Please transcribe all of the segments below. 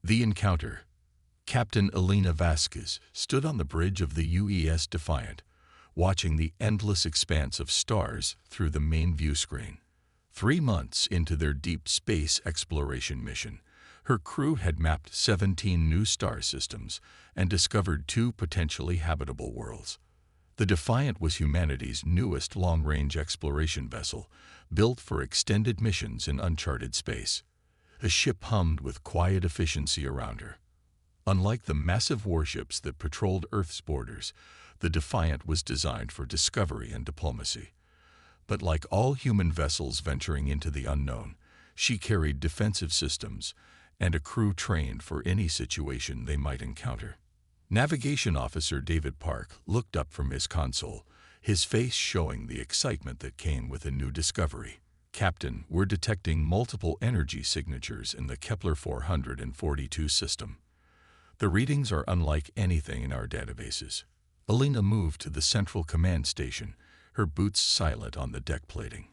The encounter. Captain Elena Vasquez stood on the bridge of the UES Defiant, watching the endless expanse of stars through the main view screen. 3 months into their deep space exploration mission, her crew had mapped 17 new star systems and discovered 2 potentially habitable worlds. The Defiant was humanity's newest long-range exploration vessel, built for extended missions in uncharted space. A ship hummed with quiet efficiency around her. Unlike the massive warships that patrolled Earth's borders, the Defiant was designed for discovery and diplomacy. But like all human vessels venturing into the unknown, she carried defensive systems and a crew trained for any situation they might encounter. Navigation Officer David Park looked up from his console, his face showing the excitement that came with a new discovery. Captain, we're detecting multiple energy signatures in the Kepler 442 system. The readings are unlike anything in our databases. Elena moved to the central command station, her boots silent on the deck plating.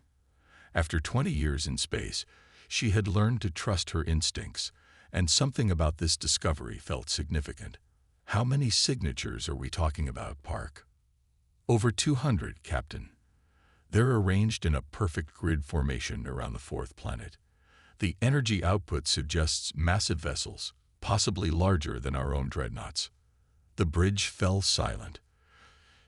After 20 years in space, she had learned to trust her instincts, and something about this discovery felt significant. How many signatures are we talking about, Park? Over 200, Captain. They're arranged in a perfect grid formation around the 4th planet. The energy output suggests massive vessels, possibly larger than our own dreadnoughts. The bridge fell silent.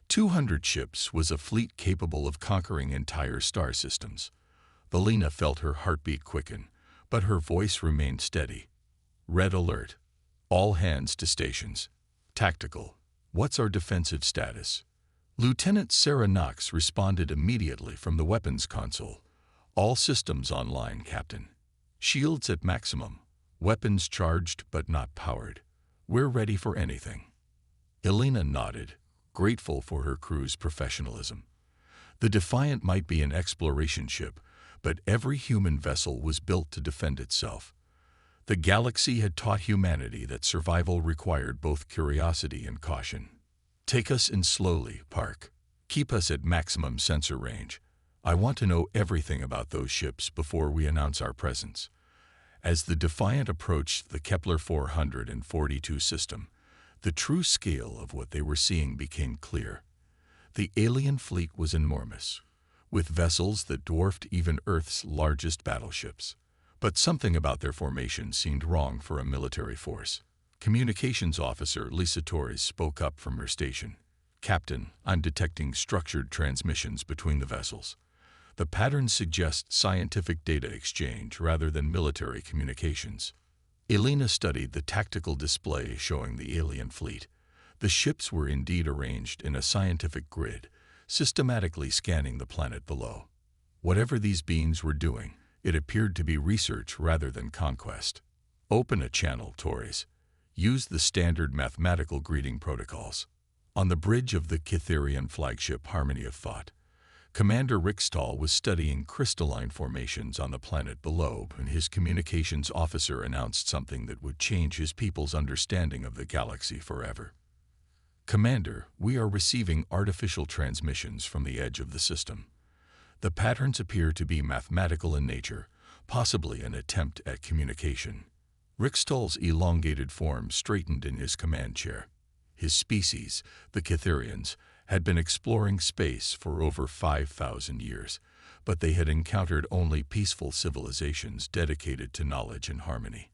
200 ships was a fleet capable of conquering entire star systems. Elena felt her heartbeat quicken, but her voice remained steady. Red alert. All hands to stations. Tactical. What's our defensive status? Lieutenant Sarah Knox responded immediately from the weapons console. All systems online, Captain. Shields at maximum. Weapons charged but not powered. We're ready for anything. Elena nodded, grateful for her crew's professionalism. The Defiant might be an exploration ship, but every human vessel was built to defend itself. The galaxy had taught humanity that survival required both curiosity and caution. Take us in slowly, Park. Keep us at maximum sensor range. I want to know everything about those ships before we announce our presence. As the Defiant approached the Kepler 442 system, the true scale of what they were seeing became clear. The alien fleet was enormous, with vessels that dwarfed even Earth's largest battleships. But something about their formation seemed wrong for a military force. Communications Officer Lisa Torres spoke up from her station. Captain, I'm detecting structured transmissions between the vessels. The patterns suggest scientific data exchange rather than military communications. Elena studied the tactical display showing the alien fleet. The ships were indeed arranged in a scientific grid, systematically scanning the planet below. Whatever these beings were doing, it appeared to be research rather than conquest. Open a channel, Torres. Use the standard mathematical greeting protocols. On the bridge of the Cytherian flagship Harmony of Thought, Commander Rickstall was studying crystalline formations on the planet below when his communications officer announced something that would change his people's understanding of the galaxy forever. Commander, we are receiving artificial transmissions from the edge of the system. The patterns appear to be mathematical in nature, possibly an attempt at communication. Rickstall's elongated form straightened in his command chair. His species, the Cytherians, had been exploring space for over 5,000 years, but they had encountered only peaceful civilizations dedicated to knowledge and harmony.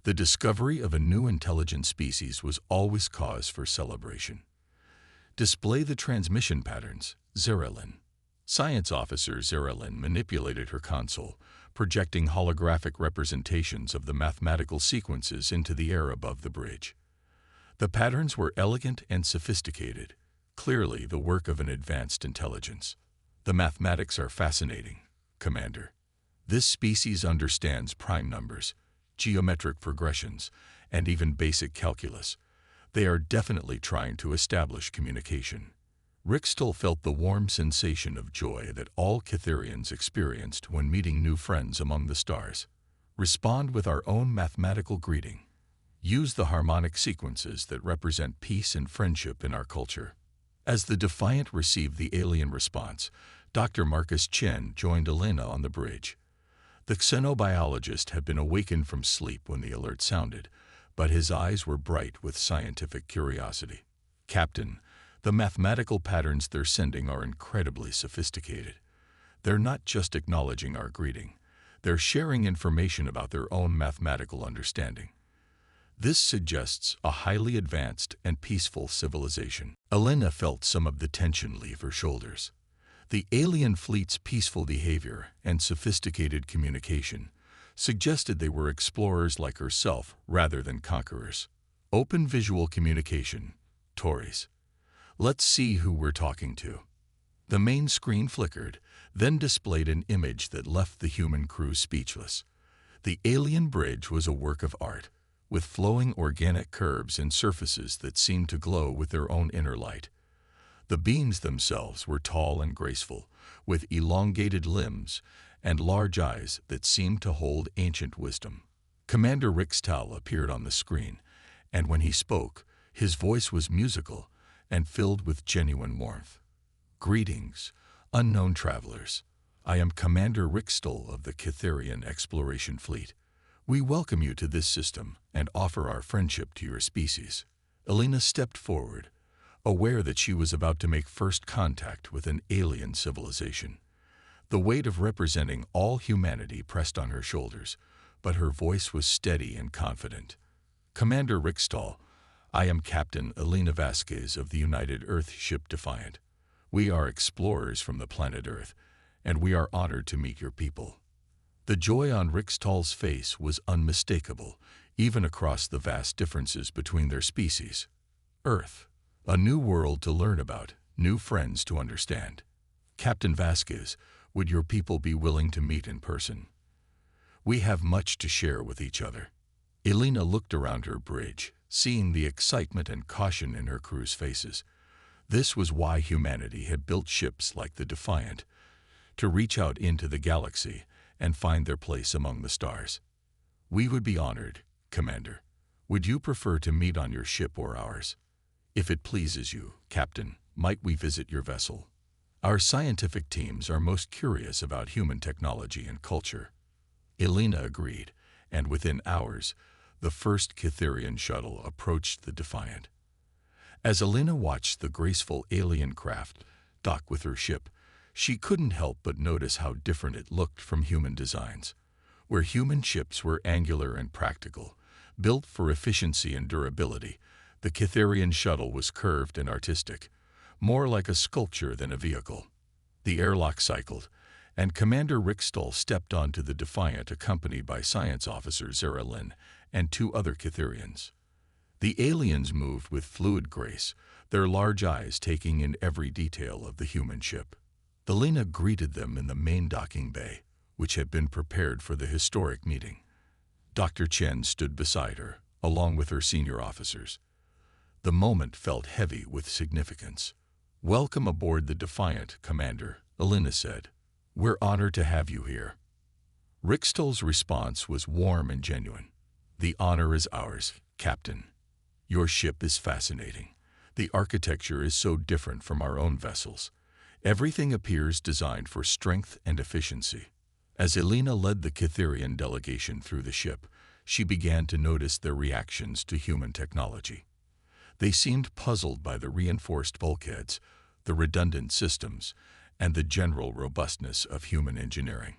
The discovery of a new intelligent species was always cause for celebration. Display the transmission patterns, Zerelin. Science Officer Zerelin manipulated her console, projecting holographic representations of the mathematical sequences into the air above the bridge. The patterns were elegant and sophisticated, clearly the work of an advanced intelligence. The mathematics are fascinating, Commander. This species understands prime numbers, geometric progressions, and even basic calculus. They are definitely trying to establish communication. Rickstall felt the warm sensation of joy that all Cytherians experienced when meeting new friends among the stars. Respond with our own mathematical greeting. Use the harmonic sequences that represent peace and friendship in our culture. As the Defiant received the alien response, Dr. Marcus Chen joined Elena on the bridge. The xenobiologist had been awakened from sleep when the alert sounded, but his eyes were bright with scientific curiosity. "Captain, the mathematical patterns they're sending are incredibly sophisticated. They're not just acknowledging our greeting. They're sharing information about their own mathematical understanding. This suggests a highly advanced and peaceful civilization." Elena felt some of the tension leave her shoulders. The alien fleet's peaceful behavior and sophisticated communication suggested they were explorers like herself rather than conquerors. Open visual communication, Tories. Let's see who we're talking to. The main screen flickered, then displayed an image that left the human crew speechless. The alien bridge was a work of art, with flowing organic curves and surfaces that seemed to glow with their own inner light. The beams themselves were tall and graceful, with elongated limbs and large eyes that seemed to hold ancient wisdom. Commander Rixtal appeared on the screen, and when he spoke, his voice was musical and filled with genuine warmth. "Greetings, unknown travelers. I am Commander Rixtal of the Cytherian Exploration Fleet. We welcome you to this system and offer our friendship to your species." Elena stepped forward, aware that she was about to make first contact with an alien civilization. The weight of representing all humanity pressed on her shoulders, but her voice was steady and confident. "Commander Rixtal, I am Captain Elena Vasquez of the United Earth ship Defiant. We are explorers from the planet Earth, and we are honored to meet your people." The joy on Rixtal's face was unmistakable, even across the vast differences between their species. Earth, a new world to learn about, new friends to understand. "Captain Vasquez, would your people be willing to meet in person? We have much to share with each other." Elena looked around her bridge, seeing the excitement and caution in her crew's faces. This was why humanity had built ships like the Defiant, to reach out into the galaxy and find their place among the stars. "We would be honored, Commander. Would you prefer to meet on your ship or ours? If it pleases you, Captain, might we visit your vessel? Our scientific teams are most curious about human technology and culture." Elena agreed, and within hours, the first Cytherian shuttle approached the Defiant. As Elena watched the graceful alien craft dock with her ship, she couldn't help but notice how different it looked from human designs. Where human ships were angular and practical, built for efficiency and durability, the Cytherian shuttle was curved and artistic, more like a sculpture than a vehicle. The airlock cycled, and Commander Rixtal stepped onto the Defiant accompanied by Science Officer Zara Lynn and 2 other Cytherians. The aliens moved with fluid grace, their large eyes taking in every detail of the human ship. Elena greeted them in the main docking bay, which had been prepared for the historic meeting. Dr. Chen stood beside her, along with her senior officers. The moment felt heavy with significance. "Welcome aboard the Defiant, Commander," Elena said. "We're honored to have you here." Rixtal's response was warm and genuine. "The honor is ours, Captain. Your ship is fascinating. The architecture is so different from our own vessels. Everything appears designed for strength and efficiency." As Elena led the Cytherian delegation through the ship, she began to notice their reactions to human technology. They seemed puzzled by the reinforced bulkheads, the redundant systems, and the general robustness of human engineering.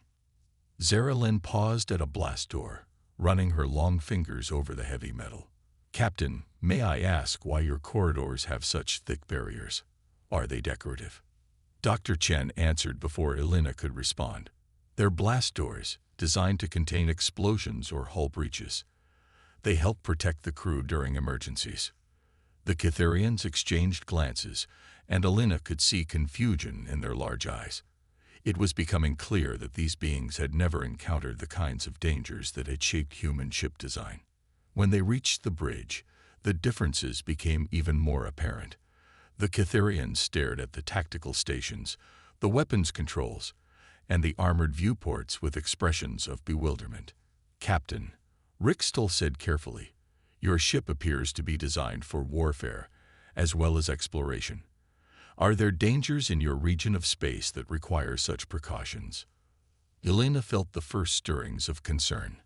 Zara Lynn paused at a blast door, running her long fingers over the heavy metal. "Captain, may I ask why your corridors have such thick barriers? Are they decorative?" Dr. Chen answered before Elena could respond. "They're blast doors, designed to contain explosions or hull breaches. They help protect the crew during emergencies." The Cytherians exchanged glances, and Elena could see confusion in their large eyes. It was becoming clear that these beings had never encountered the kinds of dangers that had shaped human ship design. When they reached the bridge, the differences became even more apparent. The Cytherians stared at the tactical stations, the weapons controls, and the armored viewports with expressions of bewilderment. "Captain," Rixtal said carefully, "your ship appears to be designed for warfare, as well as exploration. Are there dangers in your region of space that require such precautions?" Elena felt the first stirrings of concern.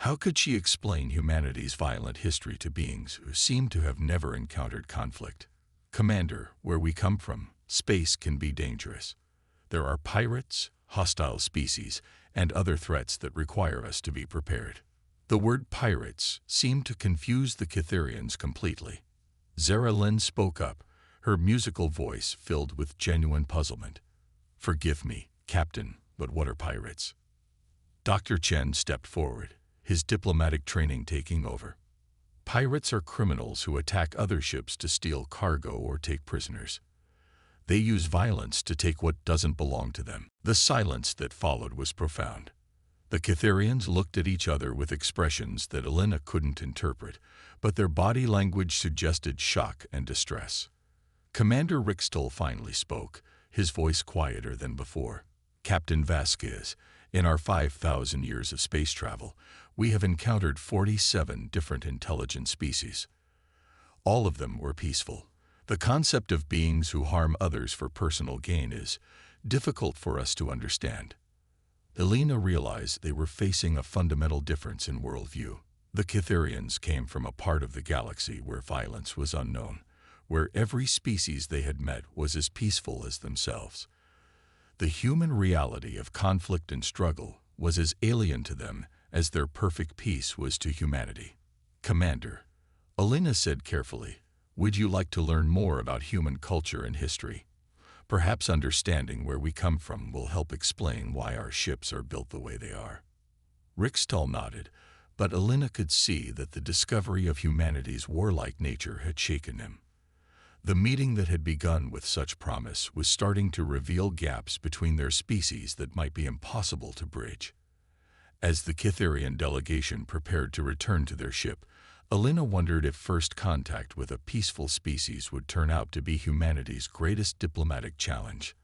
How could she explain humanity's violent history to beings who seem to have never encountered conflict? Commander, where we come from, space can be dangerous. There are pirates, hostile species, and other threats that require us to be prepared. The word pirates seemed to confuse the Cytherians completely. Zara Lynn spoke up, her musical voice filled with genuine puzzlement. "Forgive me, Captain, but what are pirates?" Dr. Chen stepped forward, his diplomatic training taking over. Pirates are criminals who attack other ships to steal cargo or take prisoners. They use violence to take what doesn't belong to them. The silence that followed was profound. The Cytherians looked at each other with expressions that Elena couldn't interpret, but their body language suggested shock and distress. Commander Rixtol finally spoke, his voice quieter than before. "Captain Vasquez, in our 5,000 years of space travel, we have encountered 47 different intelligent species. All of them were peaceful. The concept of beings who harm others for personal gain is difficult for us to understand." Elena realized they were facing a fundamental difference in worldview. The Cytherians came from a part of the galaxy where violence was unknown, where every species they had met was as peaceful as themselves. The human reality of conflict and struggle was as alien to them as their perfect peace was to humanity. "Commander," Elena said carefully, "would you like to learn more about human culture and history? Perhaps understanding where we come from will help explain why our ships are built the way they are." Rixtol nodded, but Elena could see that the discovery of humanity's warlike nature had shaken him. The meeting that had begun with such promise was starting to reveal gaps between their species that might be impossible to bridge. As the Cytherian delegation prepared to return to their ship, Elena wondered if first contact with a peaceful species would turn out to be humanity's greatest diplomatic challenge.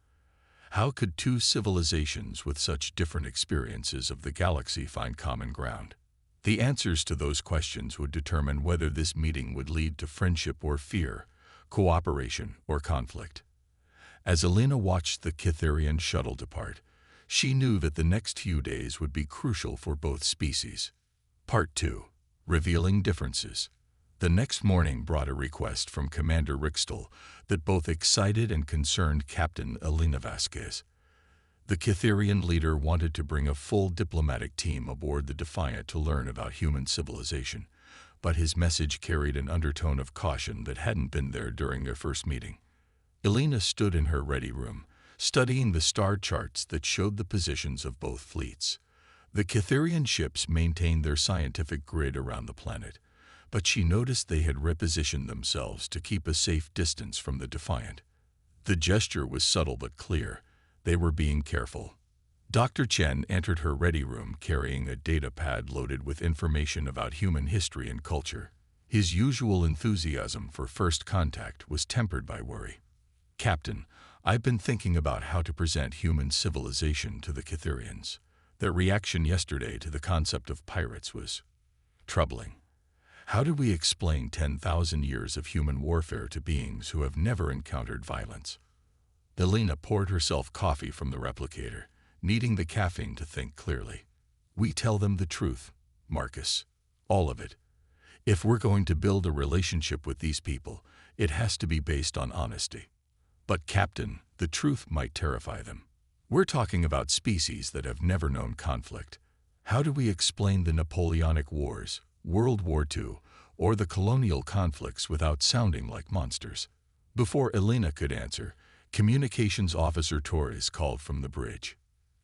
How could two civilizations with such different experiences of the galaxy find common ground? The answers to those questions would determine whether this meeting would lead to friendship or fear, cooperation or conflict. As Elena watched the Cytherian shuttle depart, she knew that the next few days would be crucial for both species. Part 2. Revealing Differences. The next morning brought a request from Commander Rixtol that both excited and concerned Captain Elena Vasquez. The Cytherian leader wanted to bring a full diplomatic team aboard the Defiant to learn about human civilization, but his message carried an undertone of caution that hadn't been there during their first meeting. Elena stood in her ready room, studying the star charts that showed the positions of both fleets. The Cytherian ships maintained their scientific grid around the planet, but she noticed they had repositioned themselves to keep a safe distance from the Defiant. The gesture was subtle but clear. They were being careful. Dr. Chen entered her ready room carrying a data pad loaded with information about human history and culture. His usual enthusiasm for first contact was tempered by worry. "Captain, I've been thinking about how to present human civilization to the Cytherians. Their reaction yesterday to the concept of pirates was troubling. How do we explain 10,000 years of human warfare to beings who have never encountered violence?" Elena poured herself coffee from the replicator, needing the caffeine to think clearly. "We tell them the truth, Marcus. All of it. If we're going to build a relationship with these people, it has to be based on honesty. But, Captain, the truth might terrify them. We're talking about species that have never known conflict. How do we explain the Napoleonic Wars, World War II, or the colonial conflicts without sounding like monsters?" Before Elena could answer, Communications Officer Torres called from the bridge.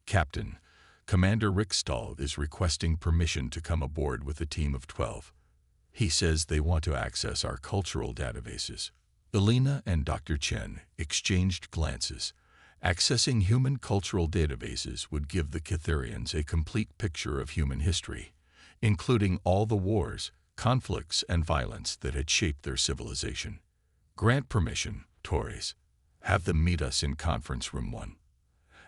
"Captain, Commander Rixtol is requesting permission to come aboard with a team of 12. He says they want to access our cultural databases." Elena and Dr. Chen exchanged glances. Accessing human cultural databases would give the Cytherians a complete picture of human history, including all the wars, conflicts, and violence that had shaped their civilization. "Grant permission, Torres. Have them meet us in Conference Room 1.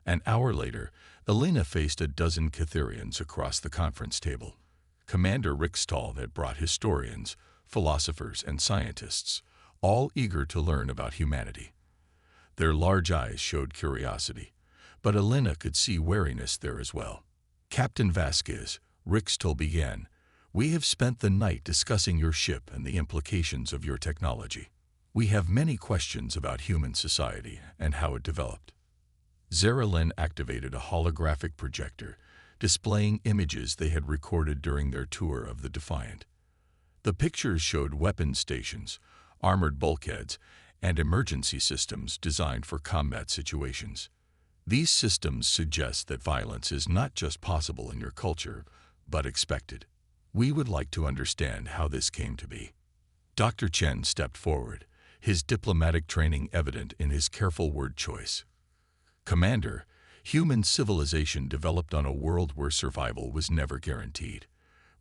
An hour later, Elena faced a dozen Cytherians across the conference table. Commander Rixtol had brought historians, philosophers, and scientists, all eager to learn about humanity. Their large eyes showed curiosity, but Elena could see wariness there as well. "Captain Vasquez," Rixtol began, We have spent the night discussing your ship and the implications of your technology. We have many questions about human society and how it developed. Zaralyn activated a holographic projector, displaying images they had recorded during their tour of the Defiant. The pictures showed weapons stations, armored bulkheads, and emergency systems designed for combat situations. These systems suggest that violence is not just possible in your culture, but expected. We would like to understand how this came to be. Dr. Chen stepped forward, his diplomatic training evident in his careful word choice. Commander, human civilization developed on a world where survival was never guaranteed.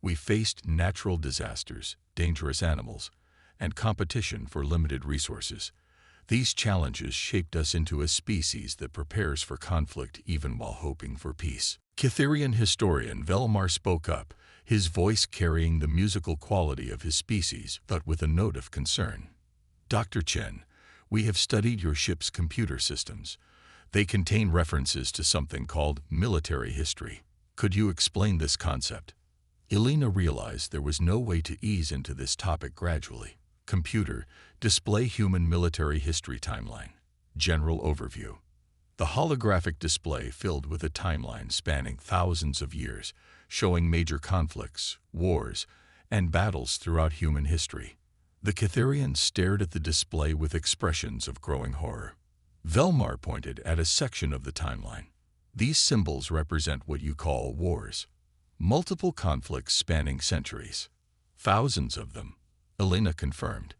We faced natural disasters, dangerous animals, and competition for limited resources. These challenges shaped us into a species that prepares for conflict even while hoping for peace. Kitherian historian Velmar spoke up, his voice carrying the musical quality of his species, but with a note of concern. Dr. Chen, we have studied your ship's computer systems. They contain references to something called military history. Could you explain this concept? Elena realized there was no way to ease into this topic gradually. Computer, display human military history timeline. General overview. The holographic display filled with a timeline spanning thousands of years, showing major conflicts, wars, and battles throughout human history. The Kitherians stared at the display with expressions of growing horror. Velmar pointed at a section of the timeline. These symbols represent what you call wars. Multiple conflicts spanning centuries. Thousands of them. Elena confirmed.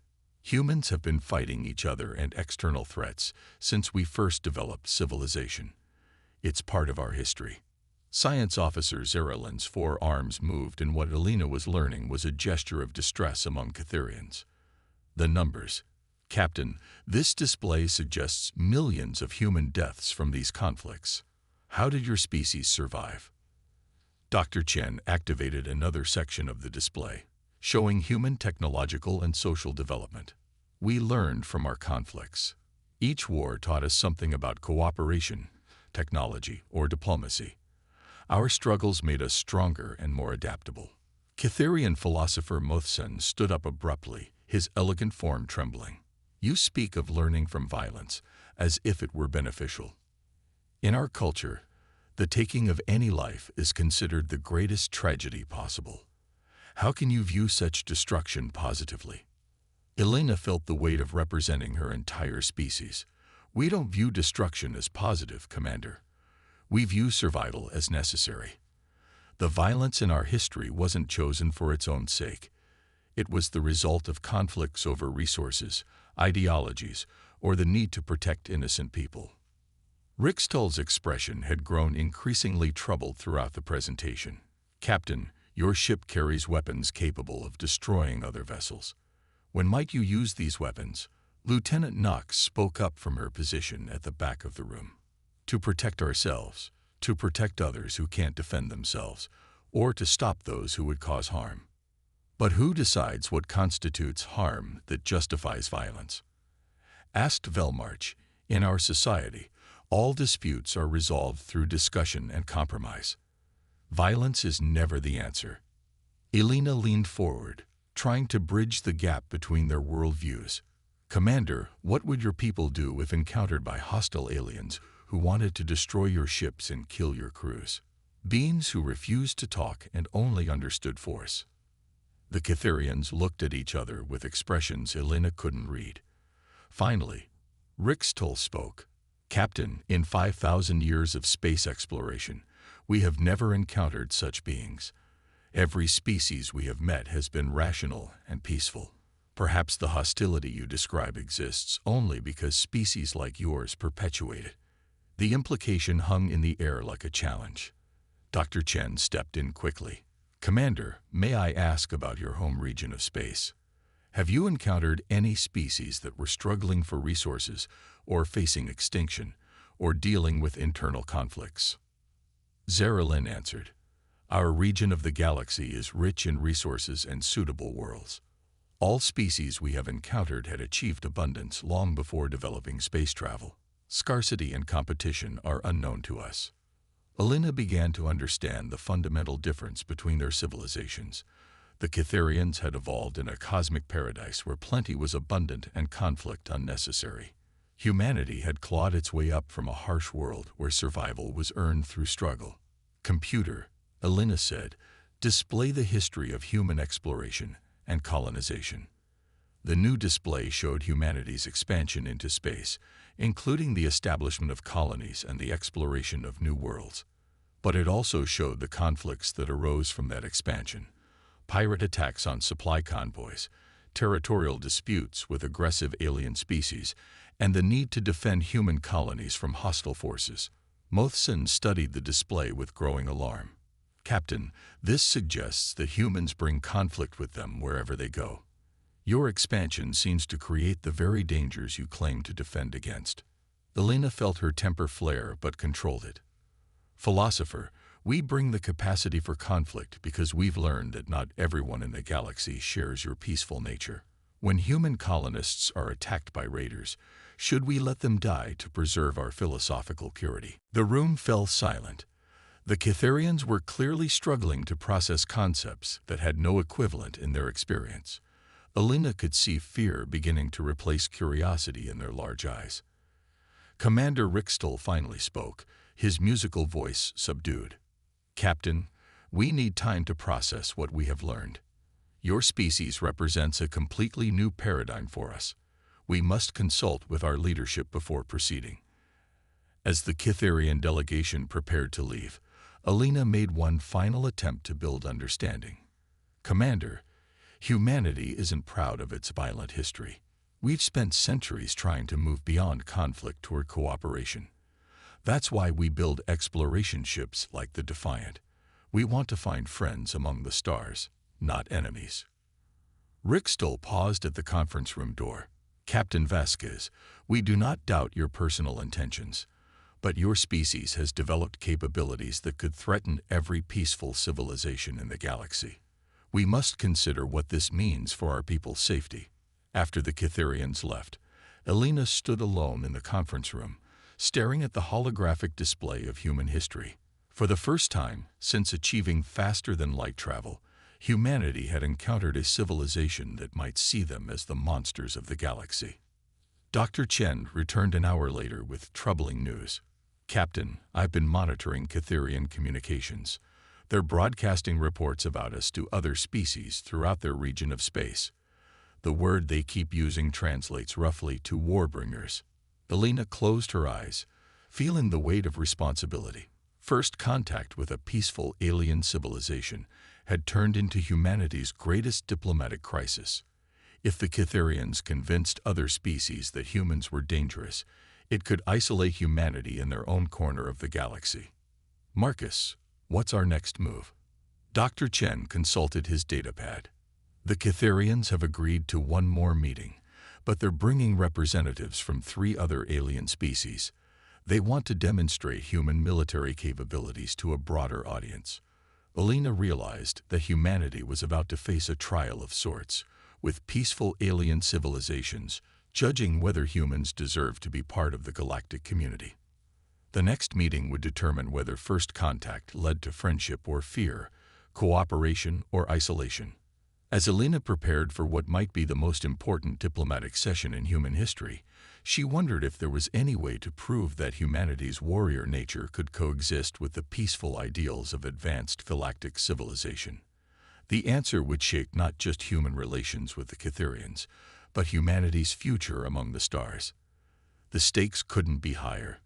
Humans have been fighting each other and external threats since we first developed civilization. It's part of our history. Science officer Zaralyn's forearms moved, and what Elena was learning was a gesture of distress among Kitherians. The numbers. Captain, this display suggests millions of human deaths from these conflicts. How did your species survive? Dr. Chen activated another section of the display, showing human technological and social development. We learned from our conflicts. Each war taught us something about cooperation, technology, or diplomacy. Our struggles made us stronger and more adaptable. Kitherian philosopher Mothsen stood up abruptly, his elegant form trembling. You speak of learning from violence, as if it were beneficial. In our culture, the taking of any life is considered the greatest tragedy possible. How can you view such destruction positively? Elena felt the weight of representing her entire species. We don't view destruction as positive, Commander. We view survival as necessary. The violence in our history wasn't chosen for its own sake. It was the result of conflicts over resources, ideologies, or the need to protect innocent people. Rixtol's expression had grown increasingly troubled throughout the presentation. Captain, your ship carries weapons capable of destroying other vessels. When might you use these weapons? Lieutenant Knox spoke up from her position at the back of the room. To protect ourselves, to protect others who can't defend themselves, or to stop those who would cause harm. But who decides what constitutes harm that justifies violence? Asked Velmarch, in our society, all disputes are resolved through discussion and compromise. Violence is never the answer. Elena leaned forward, trying to bridge the gap between their worldviews. Commander, what would your people do if encountered by hostile aliens who wanted to destroy your ships and kill your crews? Beings who refused to talk and only understood force. The Kitherians looked at each other with expressions Elena couldn't read. Finally, Rixtol spoke. Captain, in 5,000 years of space exploration, we have never encountered such beings. Every species we have met has been rational and peaceful. Perhaps the hostility you describe exists only because species like yours perpetuate it. The implication hung in the air like a challenge. Dr. Chen stepped in quickly. Commander, may I ask about your home region of space? Have you encountered any species that were struggling for resources, or facing extinction, or dealing with internal conflicts? Zaralyn answered, Our region of the galaxy is rich in resources and suitable worlds. All species we have encountered had achieved abundance long before developing space travel. Scarcity and competition are unknown to us. Elena began to understand the fundamental difference between their civilizations. The Cytherians had evolved in a cosmic paradise where plenty was abundant and conflict unnecessary. Humanity had clawed its way up from a harsh world where survival was earned through struggle. "Computer," Elena said, "display the history of human exploration and colonization." The new display showed humanity's expansion into space, including the establishment of colonies and the exploration of new worlds. But it also showed the conflicts that arose from that expansion: pirate attacks on supply convoys, territorial disputes with aggressive alien species, and the need to defend human colonies from hostile forces. Mothson studied the display with growing alarm. "Captain, this suggests that humans bring conflict with them wherever they go. Your expansion seems to create the very dangers you claim to defend against." Elena felt her temper flare but controlled it. "Philosopher, we bring the capacity for conflict because we've learned that not everyone in the galaxy shares your peaceful nature. When human colonists are attacked by raiders, should we let them die to preserve our philosophical purity?" The room fell silent. The Cytherians were clearly struggling to process concepts that had no equivalent in their experience. Elena could see fear beginning to replace curiosity in their large eyes. Commander Rickstall finally spoke, his musical voice subdued. "Captain, we need time to process what we have learned. Your species represents a completely new paradigm for us. We must consult with our leadership before proceeding." As the Cytherian delegation prepared to leave, Elena made one final attempt to build understanding. "Commander, humanity isn't proud of its violent history. We've spent centuries trying to move beyond conflict toward cooperation. That's why we build exploration ships like the Defiant. We want to find friends among the stars, not enemies." Rickstall paused at the conference room door. "Captain Vasquez, we do not doubt your personal intentions, but your species has developed capabilities that could threaten every peaceful civilization in the galaxy. We must consider what this means for our people's safety." After the Cytherians left, Elena stood alone in the conference room, staring at the holographic display of human history. For the first time since achieving faster-than-light travel, humanity had encountered a civilization that might see them as the monsters of the galaxy. Dr. Chen returned an hour later with troubling news. "Captain, I've been monitoring Cytherian communications. They're broadcasting reports about us to other species throughout their region of space. The word they keep using translates roughly to warbringers." Elena closed her eyes, feeling the weight of responsibility. First contact with a peaceful alien civilization had turned into humanity's greatest diplomatic crisis. If the Cytherians convinced other species that humans were dangerous, it could isolate humanity in their own corner of the galaxy. "Marcus, what's our next move?" Dr. Chen consulted his datapad. "The Cytherians have agreed to one more meeting, but they're bringing representatives from 3 other alien species. They want to demonstrate human military capabilities to a broader audience." Elena realized that humanity was about to face a trial of sorts, with peaceful alien civilizations judging whether humans deserve to be part of the galactic community. The next meeting would determine whether first contact led to friendship or fear, cooperation or isolation. As Elena prepared for what might be the most important diplomatic session in human history, she wondered if there was any way to prove that humanity's warrior nature could coexist with the peaceful ideals of advanced galactic civilization. The answer would shape not just human relations with the Cytherians, but humanity's future among the stars. The stakes couldn't be higher,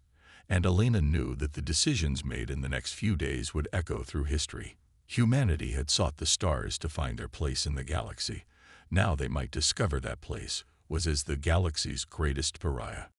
and Elena knew that the decisions made in the next few days would echo through history. Humanity had sought the stars to find their place in the galaxy. Now they might discover that place was as the galaxy's greatest pariah.